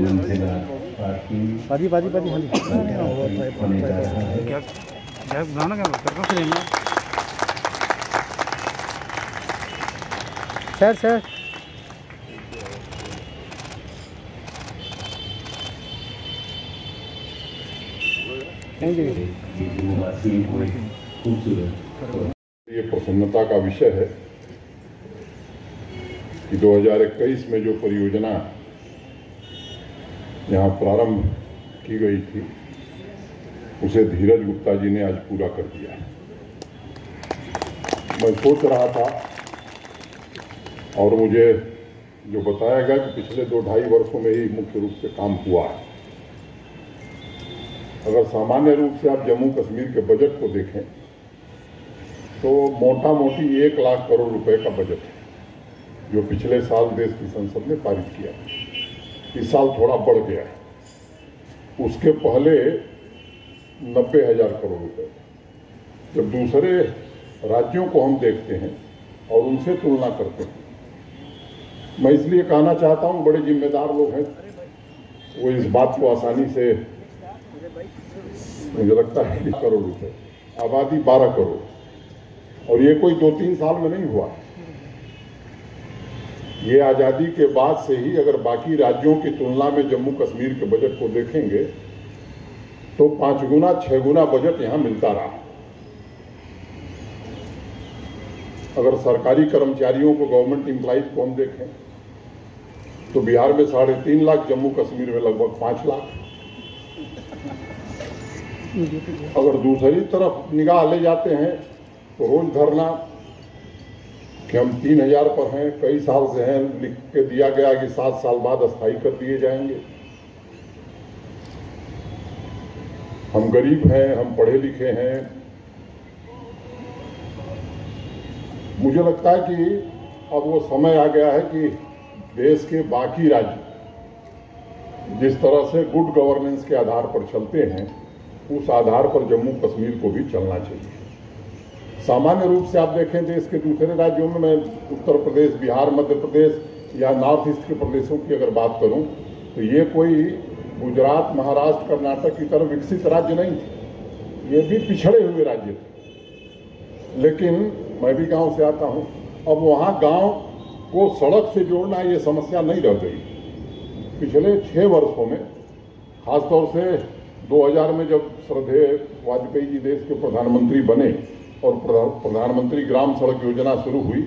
Jana Sena party होने जा रहा है। सर ये प्रसन्नता का विषय है कि 2021 में जो परियोजना यहाँ प्रारंभ की गई थी उसे धीरज गुप्ता जी ने आज पूरा कर दिया। मैं सोच रहा था और मुझे जो बताया गया कि पिछले 2-2.5 वर्षों में ही मुख्य रूप से काम हुआ है। अगर सामान्य रूप से आप जम्मू कश्मीर के बजट को देखें तो मोटा मोटी 1 लाख करोड़ रुपए का बजट है जो पिछले साल देश की संसद ने पारित किया। इस साल थोड़ा बढ़ गया है। उसके पहले 90,000 करोड़ रुपए। जब दूसरे राज्यों को हम देखते हैं और उनसे तुलना करते हैं, मैं इसलिए कहना चाहता हूं, बड़े जिम्मेदार लोग हैं, वो इस बात को आसानी से, मुझे लगता है 1 करोड़ रुपए, आबादी 12 करोड़, और ये कोई 2-3 साल में नहीं हुआ। ये आज़ादी के बाद से ही अगर बाकी राज्यों की तुलना में जम्मू कश्मीर के बजट को देखेंगे तो 5 गुना 6 गुना बजट यहाँ मिलता रहा। अगर सरकारी कर्मचारियों को, गवर्नमेंट एम्प्लॉइज को हम देखें तो बिहार में 3.5 लाख, जम्मू कश्मीर में लगभग 5 लाख। अगर दूसरी तरफ निगाह ले जाते हैं तो रोज धरना कि हम 3,000 पर हैं, कई साल से हैं, लिख के दिया गया कि 7 साल बाद अस्थायी कर दिए जाएंगे। हम गरीब हैं, हम पढ़े लिखे हैं। मुझे लगता है कि अब वो समय आ गया है कि देश के बाकी राज्य जिस तरह से गुड गवर्नेंस के आधार पर चलते हैं, उस आधार पर जम्मू कश्मीर को भी चलना चाहिए। सामान्य रूप से आप देखें देश के दूसरे राज्यों में, मैं उत्तर प्रदेश, बिहार, मध्य प्रदेश या नॉर्थ ईस्ट के प्रदेशों की अगर बात करूं तो ये कोई गुजरात, महाराष्ट्र, कर्नाटक की तरह विकसित राज्य नहीं थे, ये भी पिछड़े हुए राज्य थे। लेकिन मैं भी गांव से आता हूं, अब वहां गांव को सड़क से जोड़ना ये समस्या नहीं रह गई। पिछले 6 वर्षों में, खासतौर से 2000 में जब श्रद्धेय वाजपेयी जी देश के प्रधानमंत्री बने और प्रधानमंत्री ग्राम सड़क योजना शुरू हुई,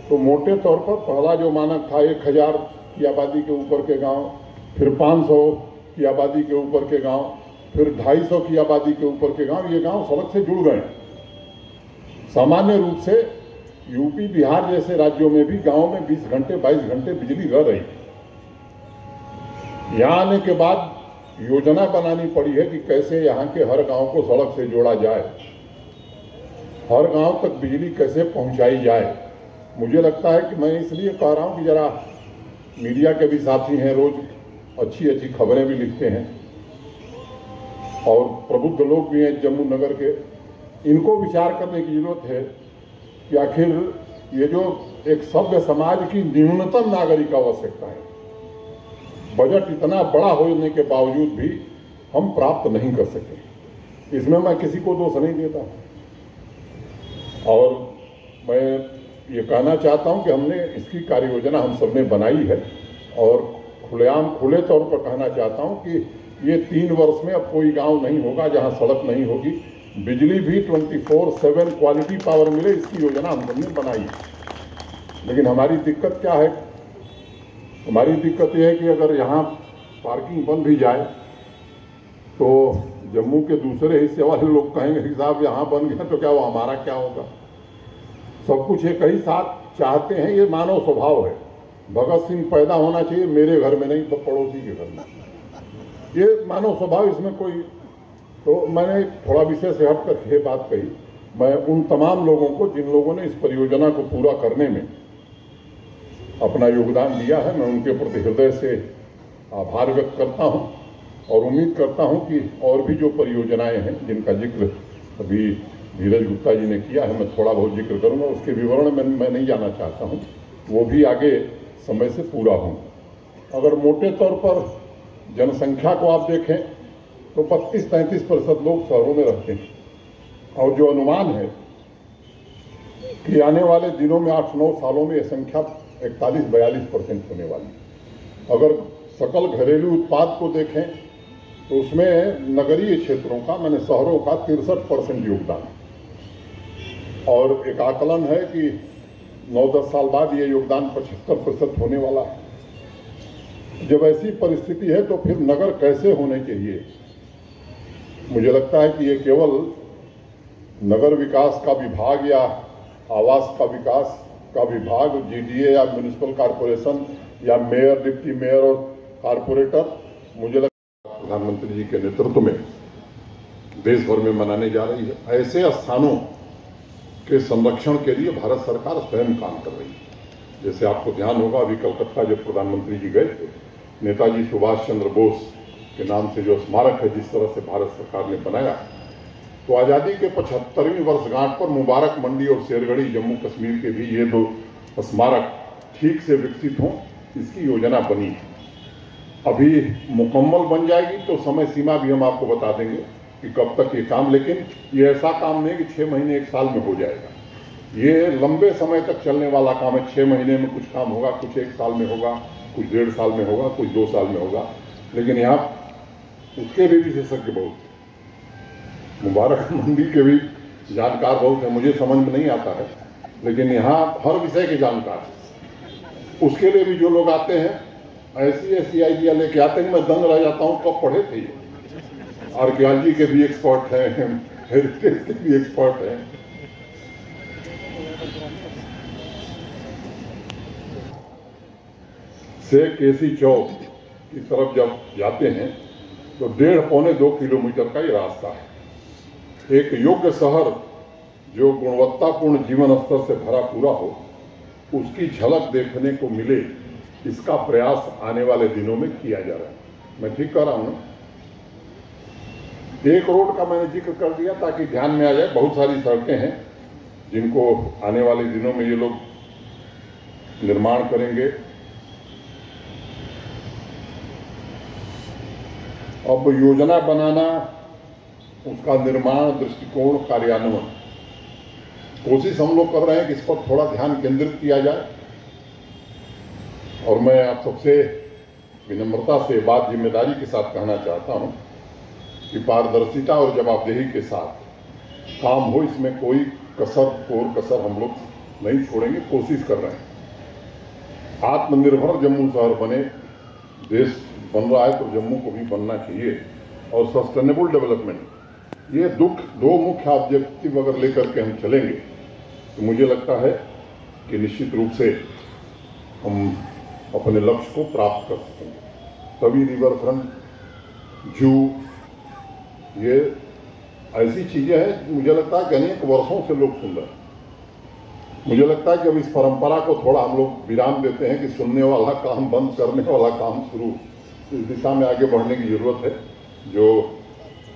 तो मोटे तौर पर पहला जो मानक था 1000 की आबादी के ऊपर के गांव, फिर 500 की आबादी के ऊपर के गांव, फिर 250 की आबादी के ऊपर के गांव, ये गांव सड़क से जुड़ गए। सामान्य रूप से यूपी, बिहार जैसे राज्यों में भी गांव में 20 घंटे 22 घंटे बिजली रह रही। यहां आने के बाद योजना बनानी पड़ी है कि कैसे यहाँ के हर गांव को सड़क से जोड़ा जाए, हर गांव तक बिजली कैसे पहुंचाई जाए। मुझे लगता है कि मैं इसलिए कह रहा हूं कि जरा मीडिया के भी साथी हैं, रोज अच्छी अच्छी खबरें भी लिखते हैं और प्रबुद्ध लोग भी हैं जम्मू नगर के, इनको विचार करने की जरूरत है कि आखिर ये जो एक सभ्य समाज की न्यूनतम नागरिक आवश्यकता है, बजट इतना बड़ा होने के बावजूद भी हम प्राप्त नहीं कर सके। इसमें मैं किसी को दोष नहीं देता और मैं ये कहना चाहता हूं कि हमने इसकी कार्य योजना हम सबने बनाई है और खुलेआम, खुले तौर पर कहना चाहता हूं कि ये 3 वर्ष में अब कोई गांव नहीं होगा जहां सड़क नहीं होगी। बिजली भी 24/7 क्वालिटी पावर मिले, इसकी योजना हम सबने बनाई है। लेकिन हमारी दिक्कत क्या है? हमारी दिक्कत यह है कि अगर यहाँ पार्किंग बन भी जाए तो जम्मू के दूसरे हिस्से वाले लोग कहेंगे कि साहब यहाँ बन गया तो क्या वो हमारा क्या होगा। सब कुछ एक ही साथ चाहते हैं, ये मानव स्वभाव है। भगत सिंह पैदा होना चाहिए मेरे घर में, नहीं तो पड़ोसी के घर में, ये मानव स्वभाव, इसमें कोई। तो मैंने थोड़ा विषय से हट कर ये बात कही। मैं उन तमाम लोगों को जिन लोगों ने इस परियोजना को पूरा करने में अपना योगदान दिया है, मैं उनके प्रति हृदय से आभार व्यक्त करता हूं और उम्मीद करता हूं कि और भी जो परियोजनाएं हैं जिनका जिक्र अभी धीरज गुप्ता जी ने किया है, मैं थोड़ा बहुत जिक्र करूंगा, उसके विवरण में मैं नहीं जाना चाहता हूं, वो भी आगे समय से पूरा हों। अगर मोटे तौर पर जनसंख्या को आप देखें तो 32-33% लोग शहरों में रहते हैं, और जो अनुमान है कि आने वाले दिनों में 8-9 सालों में यह संख्या 41-42% होने वाली है। अगर सकल घरेलू उत्पाद को देखें तो उसमें नगरीय क्षेत्रों का, माने शहरों का 63% योगदान है, और एक आकलन है कि 9-10 साल बाद ये योगदान 75% होने वाला है। जब ऐसी परिस्थिति है तो फिर नगर कैसे होने चाहिए? मुझे लगता है कि ये केवल नगर विकास का विभाग या आवास का विकास का विभाग, जीडीए या म्युनिसिपल कॉरपोरेशन या मेयर, डिप्टी मेयर और कारपोरेटर, मुझे लगता है प्रधानमंत्री जी के नेतृत्व में देश भर में मनाने जा रही है। ऐसे स्थानों के संरक्षण के लिए भारत सरकार स्वयं काम कर रही है। जैसे आपको ध्यान होगा, अभी कलकत्ता जब प्रधानमंत्री जी गए थे, नेताजी सुभाष चंद्र बोस के नाम से जो स्मारक है जिस तरह से भारत सरकार ने बनाया, तो आज़ादी के 75वीं वर्षगांठ पर मुबारक मंडी और शेरगढ़ी जम्मू कश्मीर के भी ये 2 स्मारक ठीक से विकसित हों, इसकी योजना बनी है। अभी मुकम्मल बन जाएगी तो समय सीमा भी हम आपको बता देंगे कि कब तक ये काम, लेकिन ये ऐसा काम नहीं कि 6 महीने 1 साल में हो जाएगा। ये लंबे समय तक चलने वाला काम है। 6 महीने में कुछ काम होगा, कुछ 1 साल में होगा, कुछ 1.5 साल में होगा, कुछ 2 साल में होगा, लेकिन यहाँ उसके भी विशेषज्ञ बहुत, मुबारक मंडी के भी जानकार बहुत है। मुझे समझ में नहीं आता है, लेकिन यहाँ हर विषय के जानकार हैं। उसके लिए भी जो लोग आते हैं ऐसी आइडिया लेके आते हैं, मैं दंग रह जाता हूँ कब पढ़े थे ये। आर्कियोलॉजी के भी एक्सपर्ट हैं, हेरिटेज के भी एक्सपर्ट हैं। से केसी चौक की तरफ जब जाते हैं तो 1.5-2 किलोमीटर का ये रास्ता है। एक योग्य शहर जो गुणवत्तापूर्ण जीवन स्तर से भरा पूरा हो, उसकी झलक देखने को मिले, इसका प्रयास आने वाले दिनों में किया जा रहा है। मैं ठीक कह रहा हूं ना? एक रोड का मैंने जिक्र कर दिया ताकि ध्यान में आ जाए। बहुत सारी सड़कें हैं जिनको आने वाले दिनों में ये लोग निर्माण करेंगे। अब योजना बनाना, उसका निर्माण, दृष्टिकोण, कार्यान्वयन, कोशिश हम लोग कर रहे हैं कि इस पर थोड़ा ध्यान केंद्रित किया जाए। और मैं आप सबसे विनम्रता से बात जिम्मेदारी के साथ कहना चाहता हूं कि पारदर्शिता और जवाबदेही के साथ काम हो, इसमें कोई कसर हम लोग नहीं छोड़ेंगे। कोशिश कर रहे हैं आत्मनिर्भर जम्मू शहर बने। देश बन रहा है तो जम्मू को भी बनना चाहिए। और सस्टेनेबल डेवलपमेंट, ये 2 मुख्य ऑब्जेक्टिव अगर लेकर के हम चलेंगे तो मुझे लगता है कि निश्चित रूप से हम अपने लक्ष्य को प्राप्त कर सकेंगे। तभी रिवर फ्रंट, जू, ये ऐसी चीजें हैं, मुझे लगता है कि अनेक वर्षों से लोग सुन रहे हैं। मुझे लगता है कि अब इस परंपरा को थोड़ा हम लोग विराम देते हैं कि सुनने वाला काम बंद, करने वाला काम शुरू। इस दिशा में आगे बढ़ने की जरूरत है। जो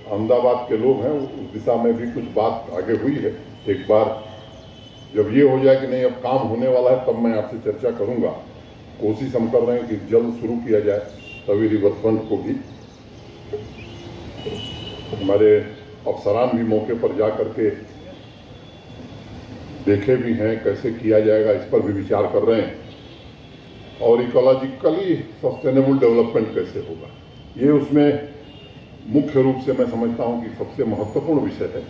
अहमदाबाद के लोग हैं उस दिशा में भी कुछ बात आगे हुई है। एक बार जब ये हो जाए कि नहीं अब काम होने वाला है, तब मैं आपसे चर्चा करूंगा। कोशिश हम कर रहे हैं कि जल्द शुरू किया जाए। तभी रिवर फ्रंट को भी हमारे अफसरान भी मौके पर जा करके देखे भी हैं कैसे किया जाएगा, इस पर भी विचार कर रहे हैं। और इकोलॉजिकली सस्टेनेबल डेवलपमेंट कैसे होगा, ये उसमें मुख्य रूप से मैं समझता हूं कि सबसे महत्वपूर्ण विषय है।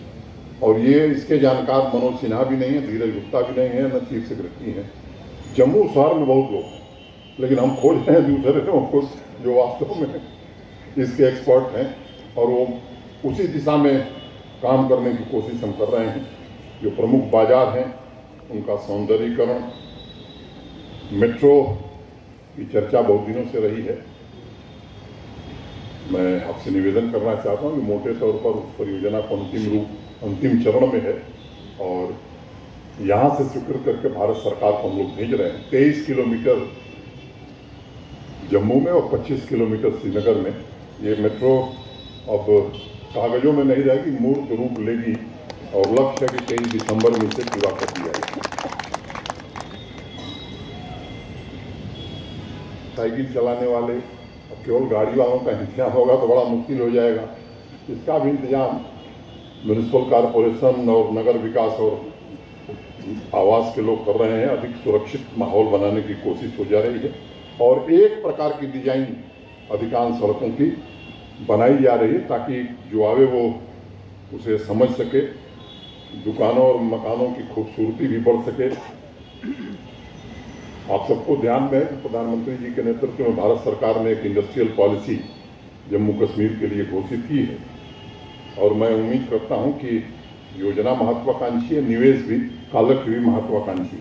और ये इसके जानकार मनोज सिन्हा भी नहीं है, धीरज गुप्ता भी नहीं है, न चीफ सेक्रेटरी हैं। जम्मू शहर में बहुत लोग हैं, लेकिन हम खोज रहे हैं दूसरे लोगों को जो वास्तव में इसके एक्सपर्ट हैं, और वो उसी दिशा में काम करने की कोशिश हम कर रहे हैं। जो प्रमुख बाजार हैं उनका सौंदर्यीकरण, मेट्रो की चर्चा बहुत दिनों से रही है। मैं आपसे निवेदन करना चाहता हूं कि मोटे तौर पर उस परियोजना को अंतिम चरण में है, और यहां से स्वीकृत करके भारत सरकार को हम लोग भेज रहे हैं। 23 किलोमीटर जम्मू में और 25 किलोमीटर श्रीनगर में ये मेट्रो अब कागजों में नहीं रहेगी, मूर्त रूप लेगी, और लक्ष्य है कि 23 दिसंबर में इसे पूरा कर दिया जाएगा। साइकिल चलाने वाले, अब केवल गाड़ी वालों का इंतजाम होगा तो बड़ा मुश्किल हो जाएगा। इसका भी इंतजाम म्यूनिसिपल कॉरपोरेशन और नगर विकास और आवास के लोग कर रहे हैं। अधिक सुरक्षित माहौल बनाने की कोशिश हो जा रही है और एक प्रकार की डिजाइन अधिकांश सड़कों की बनाई जा रही है ताकि जो आवे वो उसे समझ सके, दुकानों और मकानों की खूबसूरती भी बढ़ सके। आप सबको ध्यान में प्रधानमंत्री जी के नेतृत्व में भारत सरकार ने एक इंडस्ट्रियल पॉलिसी जम्मू कश्मीर के लिए घोषित की है और मैं उम्मीद करता हूं कि योजना महत्वाकांक्षी है, निवेश भी, कालक भी महत्वाकांक्षी।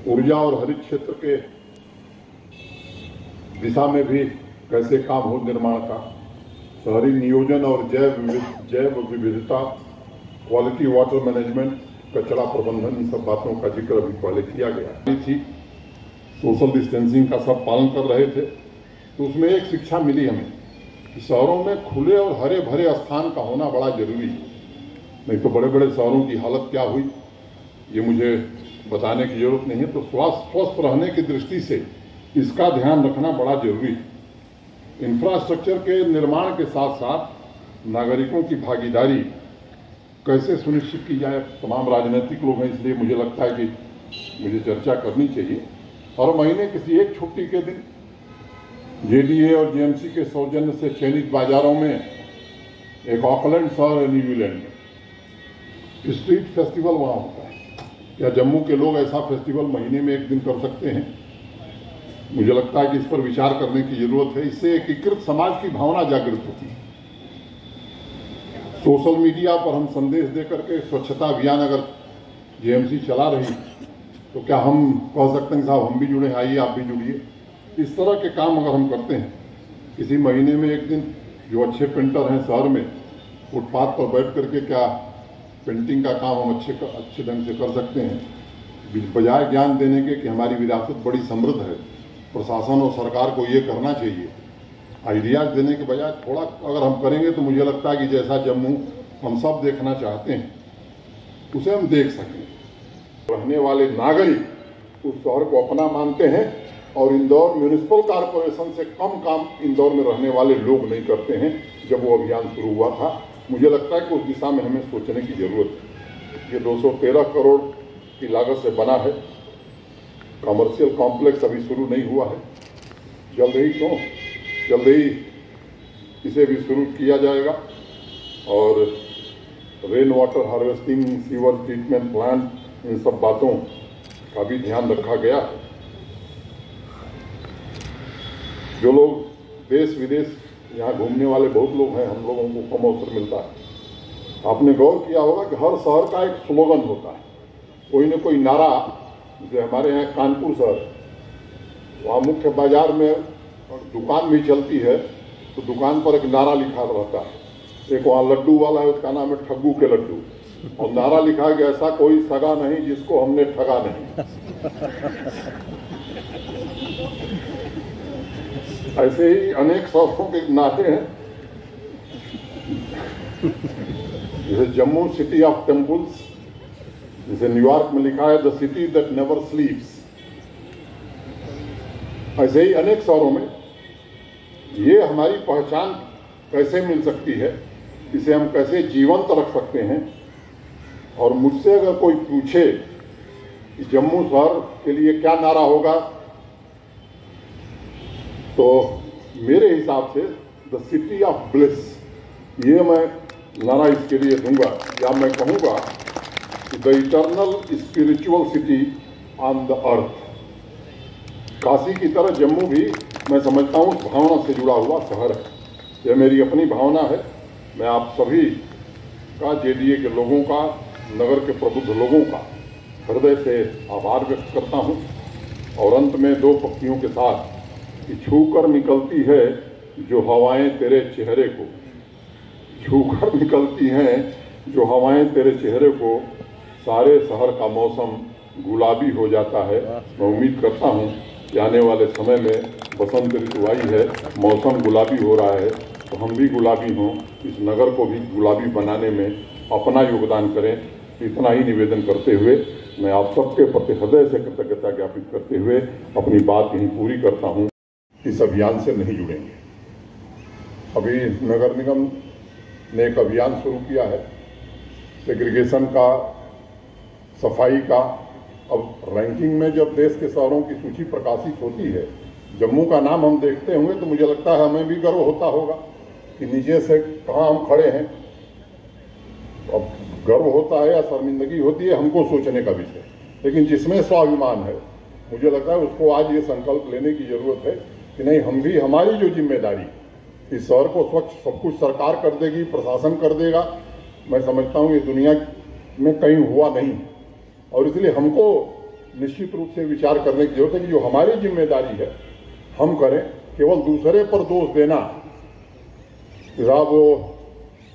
ऊर्जा और हरित क्षेत्र के दिशा में भी कैसे काम हो निर्माण का, शहरी नियोजन और जैव विविधता, क्वालिटी वाटर मैनेजमेंट, कचरा प्रबंधन, इन सब बातों का जिक्र अभी पहले किया गया थी। सोशल डिस्टेंसिंग का सब पालन कर रहे थे तो उसमें एक शिक्षा मिली हमें कि शहरों में खुले और हरे भरे स्थान का होना बड़ा जरूरी है। नहीं तो बड़े बड़े शहरों की हालत क्या हुई ये मुझे बताने की जरूरत नहीं है। तो स्वस्थ रहने की दृष्टि से इसका ध्यान रखना बड़ा जरूरी है। इंफ्रास्ट्रक्चर के निर्माण के साथ साथ नागरिकों की भागीदारी कैसे सुनिश्चित की जाए। तमाम राजनीतिक लोग हैं, इसलिए मुझे लगता है कि मुझे चर्चा करनी चाहिए। हर महीने किसी एक छुट्टी के दिन जेडीए और जेएमसी के सौजन्य से चयनित बाजारों में एक ऑकलैंड शहर न्यूजीलैंड में स्ट्रीट फेस्टिवल वहाँ होता है। क्या जम्मू के लोग ऐसा फेस्टिवल महीने में एक दिन कर सकते हैं? मुझे लगता है कि इस पर विचार करने की जरूरत है। इससे एकीकृत समाज की भावना जागृत होती है। सोशल मीडिया पर हम संदेश देकर के स्वच्छता अभियान अगर जेएमसी चला रही तो क्या हम कह सकते हैं साहब हम भी जुड़े, आइए आप भी जुड़िए। इस तरह के काम अगर हम करते हैं, किसी महीने में एक दिन जो अच्छे पेंटर हैं शहर में फुटपाथ पर बैठ करके क्या पेंटिंग का काम हम अच्छे ढंग से कर सकते हैं। बजाय ज्ञान देने के कि हमारी विरासत बड़ी समृद्ध है, प्रशासन और सरकार को ये करना चाहिए, आइडियाज देने के बजाय थोड़ा अगर हम करेंगे तो मुझे लगता है कि जैसा जम्मू हम सब देखना चाहते हैं उसे हम देख सकें। रहने वाले नागरिक उस शहर को अपना मानते हैं और इंदौर म्यूनिसिपल कॉरपोरेशन से कम काम इंदौर में रहने वाले लोग नहीं करते हैं। जब वो अभियान शुरू हुआ था मुझे लगता है कि उस दिशा में हमें सोचने की जरूरत है। ये 213 करोड़ की लागत से बना है। कमर्शियल कॉम्प्लेक्स अभी शुरू नहीं हुआ है, जल्द ही इसे भी शुरू किया जाएगा और rain water harvesting, sewer treatment plant, इन सब बातों का भी ध्यान रखा गया है। जो लोग देश विदेश यहाँ घूमने वाले बहुत लोग हैं, हम लोगों को कम अवसर मिलता है। आपने गौर किया होगा कि हर शहर का एक स्लोगन होता है, कोई न कोई नारा। जैसे हमारे यहाँ कानपुर शहर, वहाँ मुख्य बाजार में दुकान भी चलती है तो दुकान पर एक नारा लिखा रहता है। एक वहाँ लड्डू वाला है, उसका नाम है ठग्गू के लड्डू, और नारा लिखा है कि ऐसा कोई सगा नहीं जिसको हमने ठगा नहीं। ऐसे ही अनेक शहरों के नारे हैं। जैसे जम्मू सिटी ऑफ टेम्पल्स, जैसे न्यूयॉर्क में लिखा है द सिटी दैट नेवर स्लीप्स। ऐसे ही अनेक शहरों में ये हमारी पहचान कैसे मिल सकती है, इसे हम कैसे जीवंत रख सकते हैं। और मुझसे अगर कोई पूछे कि जम्मू शहर के लिए क्या नारा होगा, तो मेरे हिसाब से द सिटी ऑफ ब्लिस, ये मैं नारा इसके लिए दूंगा। या मैं कहूँगा कि the eternal spiritual city on the earth. Kashi की तरह जम्मू भी मैं समझता हूँ उस भावना से जुड़ा हुआ शहर है। यह मेरी अपनी भावना है। मैं आप सभी का, जेडीए के लोगों का, नगर के प्रबुद्ध लोगों का हृदय से आभार व्यक्त करता हूँ। और अंत में दो पंक्तियों के साथ कि छूकर निकलती है जो हवाएं तेरे चेहरे को, छूकर निकलती हैं जो हवाएं तेरे चेहरे को, सारे शहर का मौसम गुलाबी हो जाता है। मैं उम्मीद करता हूँ कि आने वाले समय में बसंत ऋतु आई है, मौसम गुलाबी हो रहा है, तो हम भी गुलाबी हों, इस नगर को भी गुलाबी बनाने में अपना योगदान करें। इतना ही निवेदन करते हुए मैं आप सबके प्रति हृदय से कृतज्ञता ज्ञापित करते हुए अपनी बात यहीं पूरी करता हूँ। इस अभियान से नहीं जुड़ेंगे। अभी नगर निगम ने एक अभियान शुरू किया है सेग्रीगेशन का, सफाई का। अब रैंकिंग में जब देश के शहरों की सूची प्रकाशित होती है, जम्मू का नाम हम देखते होंगे तो मुझे लगता है हमें भी गर्व होता होगा कि नीचे से कहाँ हम खड़े हैं। अब गर्व होता है या शर्मिंदगी होती है, हमको सोचने का विषय। लेकिन जिसमें स्वाभिमान है, मुझे लगता है उसको आज ये संकल्प लेने की जरूरत है कि नहीं, हम भी, हमारी जो जिम्मेदारी, इस शहर को स्वच्छ सब कुछ सरकार कर देगी, प्रशासन कर देगा, मैं समझता हूँ ये दुनिया में कहीं हुआ नहीं। और इसलिए हमको निश्चित रूप से विचार करने की जरूरत है कि जो हमारी जिम्मेदारी है हम करें। केवल दूसरे पर दोष देना, साहब वो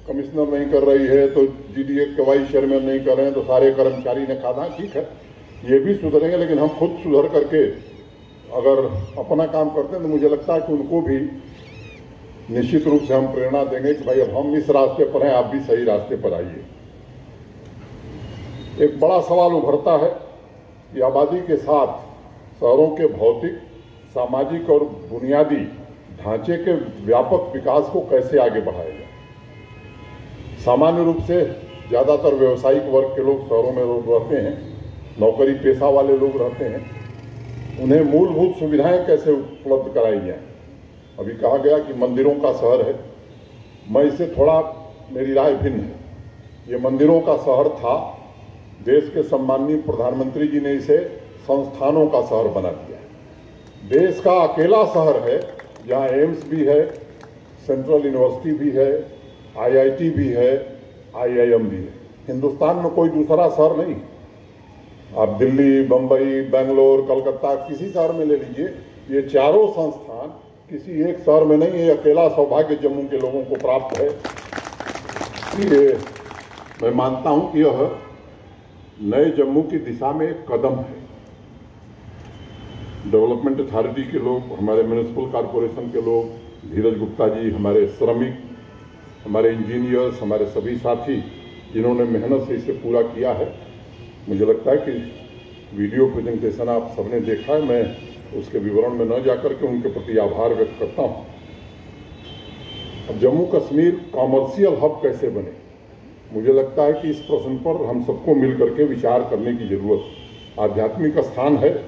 कमिश्नर नहीं कर रही है तो जीडीए के वाइस चेयरमैन नहीं कर रहे हैं तो सारे कर्मचारी ने कहा, ठीक है ये भी सुधरेंगे, लेकिन हम खुद सुधर करके अगर अपना काम करते हैं तो मुझे लगता है कि उनको भी निश्चित रूप से हम प्रेरणा देंगे कि भाई अब हम इस रास्ते पर हैं, आप भी सही रास्ते पर आइए। एक बड़ा सवाल उभरता है कि आबादी के साथ शहरों के भौतिक, सामाजिक और बुनियादी ढांचे के व्यापक विकास को कैसे आगे बढ़ाया जाए। सामान्य रूप से ज़्यादातर व्यवसायिक वर्ग के लोग शहरों में रहते हैं, नौकरी पेशा वाले लोग रहते हैं, उन्हें मूलभूत सुविधाएं कैसे उपलब्ध कराई जाए। अभी कहा गया कि मंदिरों का शहर है, मैं इससे थोड़ा, मेरी राय भिन्न है। ये मंदिरों का शहर था, देश के सम्माननीय प्रधानमंत्री जी ने इसे संस्थानों का शहर बना दिया है। देश का अकेला शहर है जहाँ एम्स भी है, सेंट्रल यूनिवर्सिटी भी है, आईआईटी भी है, आईआईएम भी है। हिंदुस्तान में कोई दूसरा शहर नहीं। आप दिल्ली, बंबई, बेंगलोर, कलकत्ता, किसी शहर में ले लीजिए, ये चारों संस्थान किसी एक शहर में नहीं है। अकेला सौभाग्य जम्मू के लोगों को प्राप्त है। इसलिए मैं मानता हूं कि यह नए जम्मू की दिशा में एक कदम है। डेवलपमेंट अथॉरिटी के लोग, हमारे म्यूनिसिपल कॉरपोरेशन के लोग, धीरज गुप्ता जी, हमारे श्रमिक, हमारे इंजीनियर्स, हमारे सभी साथी जिन्होंने मेहनत से इसे पूरा किया है, मुझे लगता है कि वीडियो प्रेजेंटेशन आप सबने देखा है, मैं उसके विवरण में न जाकर के उनके प्रति आभार व्यक्त करता हूँ। अब जम्मू कश्मीर कॉमर्शियल हब कैसे बने, मुझे लगता है कि इस प्रश्न पर हम सबको मिल करके विचार करने की जरूरत। आध्यात्मिक स्थान है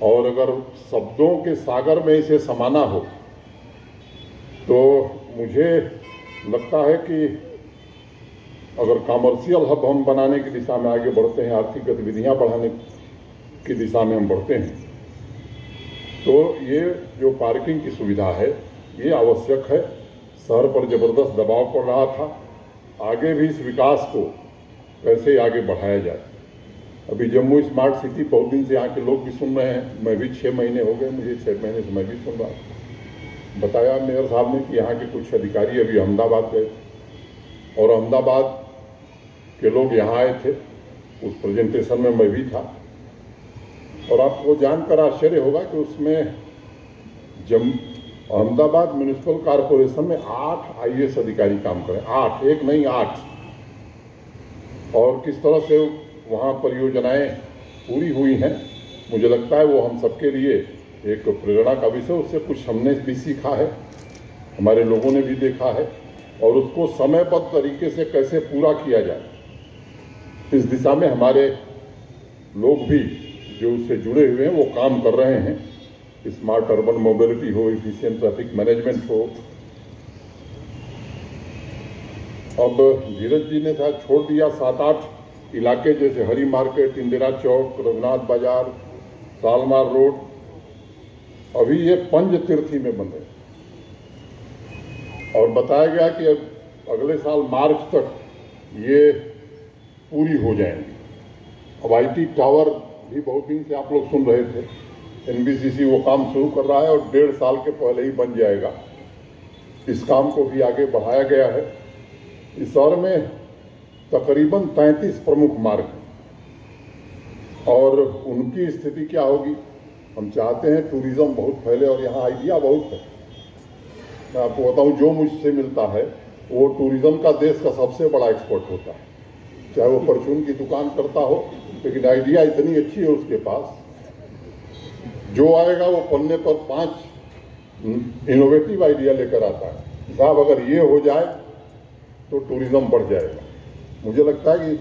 और अगर शब्दों के सागर में इसे समाना हो तो मुझे लगता है कि अगर कॉमर्शियल हब हम बनाने की दिशा में आगे बढ़ते हैं, आर्थिक गतिविधियां बढ़ाने की दिशा में हम बढ़ते हैं, तो ये जो पार्किंग की सुविधा है ये आवश्यक है। शहर पर जबरदस्त दबाव पड़ रहा था, आगे भी इस विकास को कैसे आगे बढ़ाया जाए। अभी जम्मू स्मार्ट सिटी बहुत दिन से यहाँ के लोग भी सुन रहे हैं, मैं भी 6 महीने हो गए, मुझे 6 महीने से मैं भी सुन रहा हूँ। बताया मेयर साहब ने कि यहाँ के कुछ अधिकारी अभी अहमदाबाद गए और अहमदाबाद के लोग यहाँ आए थे, उस प्रेजेंटेशन में मैं भी था। और आपको जानकर आश्चर्य होगा कि उसमें अहमदाबाद म्यूनिसिपल कॉरपोरेशन में 8 आईएएस अधिकारी काम करें, 8, एक नहीं 8। और किस तरह से वहाँ परियोजनाएं पूरी हुई हैं, मुझे लगता है वो हम सबके लिए एक प्रेरणा का विषय। उससे कुछ हमने भी सीखा है, हमारे लोगों ने भी देखा है, और उसको समयबद्ध तरीके से कैसे पूरा किया जाए, इस दिशा में हमारे लोग भी जो उससे जुड़े हुए हैं वो काम कर रहे हैं। स्मार्ट अर्बन मोबिलिटी हो, इफिशिएंट ट्रैफिक मैनेजमेंट हो। अब धीरज जी ने था छोड़ दिया 7-8 इलाके, जैसे हरी मार्केट, इंदिरा चौक, रघुनाथ बाजार, सालमार रोड, अभी ये पंज तीर्थी में बंद है। और बताया गया कि अब अगले साल मार्च तक ये पूरी हो जाएंगी। अब आईटी टावर भी बहुत दिन से आप लोग सुन रहे थे, एनबीसीसी वो काम शुरू कर रहा है और 1.5 साल के पहले ही बन जाएगा। इस काम को भी आगे बढ़ाया गया है। इस शहर में तकरीबन 33 प्रमुख मार्ग हैं और उनकी स्थिति क्या होगी। हम चाहते हैं टूरिज्म बहुत फैले और यहाँ आइडिया बहुत है। मैं आपको बताऊं, जो मुझसे मिलता है वो टूरिज्म का देश का सबसे बड़ा एक्सपर्ट होता है, चाहे वो परचून की दुकान करता हो, लेकिन आइडिया इतनी अच्छी है उसके पास जो आएगा वो पन्ने पर 5 इनोवेटिव आइडिया लेकर आता है। साहब अगर ये हो जाए तो टूरिज्म बढ़ जाएगा। मुझे लगता है कि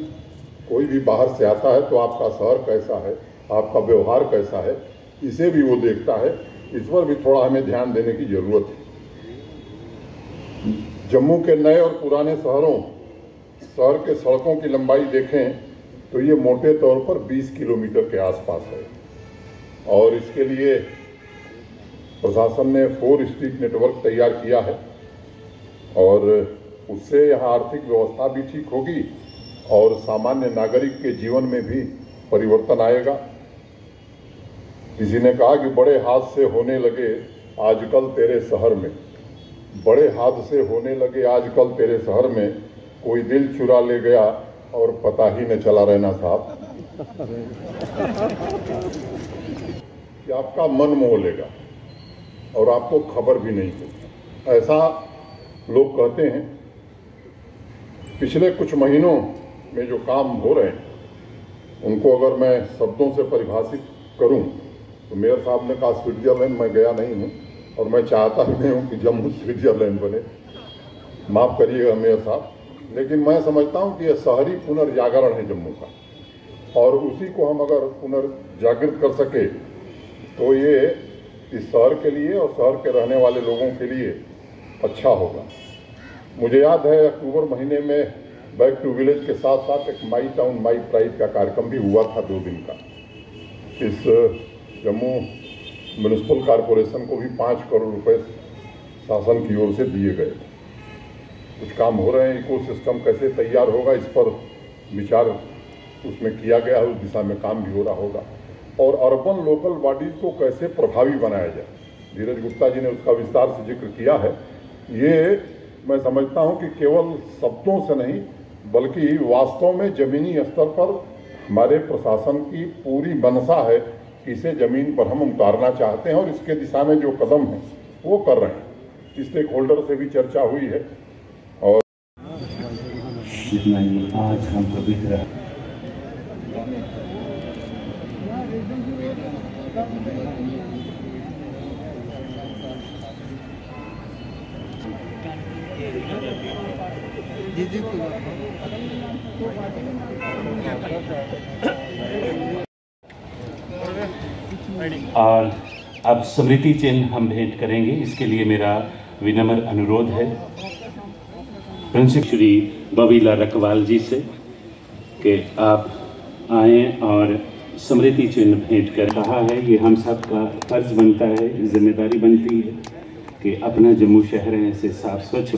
कोई भी बाहर से आता है तो आपका शहर कैसा है, आपका व्यवहार कैसा है, इसे भी वो देखता है। इस पर भी थोड़ा हमें ध्यान देने की जरूरत है। जम्मू के नए और पुराने शहर के सड़कों की लंबाई देखें तो ये मोटे तौर पर 20 किलोमीटर के आसपास है और इसके लिए प्रशासन ने 4 स्ट्रीट नेटवर्क तैयार किया है और उससे यहाँ आर्थिक व्यवस्था भी ठीक होगी और सामान्य नागरिक के जीवन में भी परिवर्तन आएगा। किसी ने कहा कि बड़े हादसे होने लगे आजकल तेरे शहर में, बड़े हादसे होने लगे आजकल तेरे शहर में, कोई दिल चुरा ले गया और पता ही न चला। रहना साहब कि आपका मन मोह लेगा और आपको खबर भी नहीं होगी, ऐसा लोग कहते हैं। पिछले कुछ महीनों में जो काम हो रहे हैं उनको अगर मैं शब्दों से परिभाषित करूं तो मेयर साहब ने कहा स्विट्जरलैंड में गया नहीं हूं और मैं चाहता ही नहीं हूं कि जम्मू स्विट्जरलैंड बने, माफ करिएगा मेयर साहब, लेकिन मैं समझता हूं कि यह शहरी पुनर्जागरण है जम्मू का और उसी को हम अगर पुनर्जागृत कर सके तो ये इस शहर के लिए और शहर के रहने वाले लोगों के लिए अच्छा होगा। मुझे याद है अक्टूबर महीने में बैक टू विलेज के साथ साथ एक माई टाउन माई प्राइड का कार्यक्रम भी हुआ था 2 दिन का। इस जम्मू म्यूनिसिपल कॉरपोरेशन को भी 5 करोड़ रुपए शासन की ओर से दिए गए। कुछ काम हो रहे हैं, इकोसिस्टम कैसे तैयार होगा इस पर विचार उसमें किया गया है, उस दिशा में काम भी हो रहा होगा और अर्बन लोकल बॉडीज को कैसे प्रभावी बनाया जाए, धीरज गुप्ता जी ने उसका विस्तार से जिक्र किया है। ये मैं समझता हूं कि केवल शब्दों से नहीं बल्कि वास्तव में जमीनी स्तर पर हमारे प्रशासन की पूरी मनसा है कि इसे जमीन पर हम उतारना चाहते हैं और इसके दिशा में जो कदम है वो कर रहे हैं। स्टेक होल्डर से भी चर्चा हुई है और जितना ही आज हम पवित्र रहे और अब स्मृति चिन्ह हम भेंट करेंगे। इसके लिए मेरा विनम्र अनुरोध है प्रिंसिपल श्री बबीला रकवाल जी से कि आप आएँ और स्मृति चिन्ह भेंट कर रहा है। ये हम सब का फर्ज बनता है, जिम्मेदारी बनती है कि अपना जम्मू शहर ऐसे साफ स्वच्छ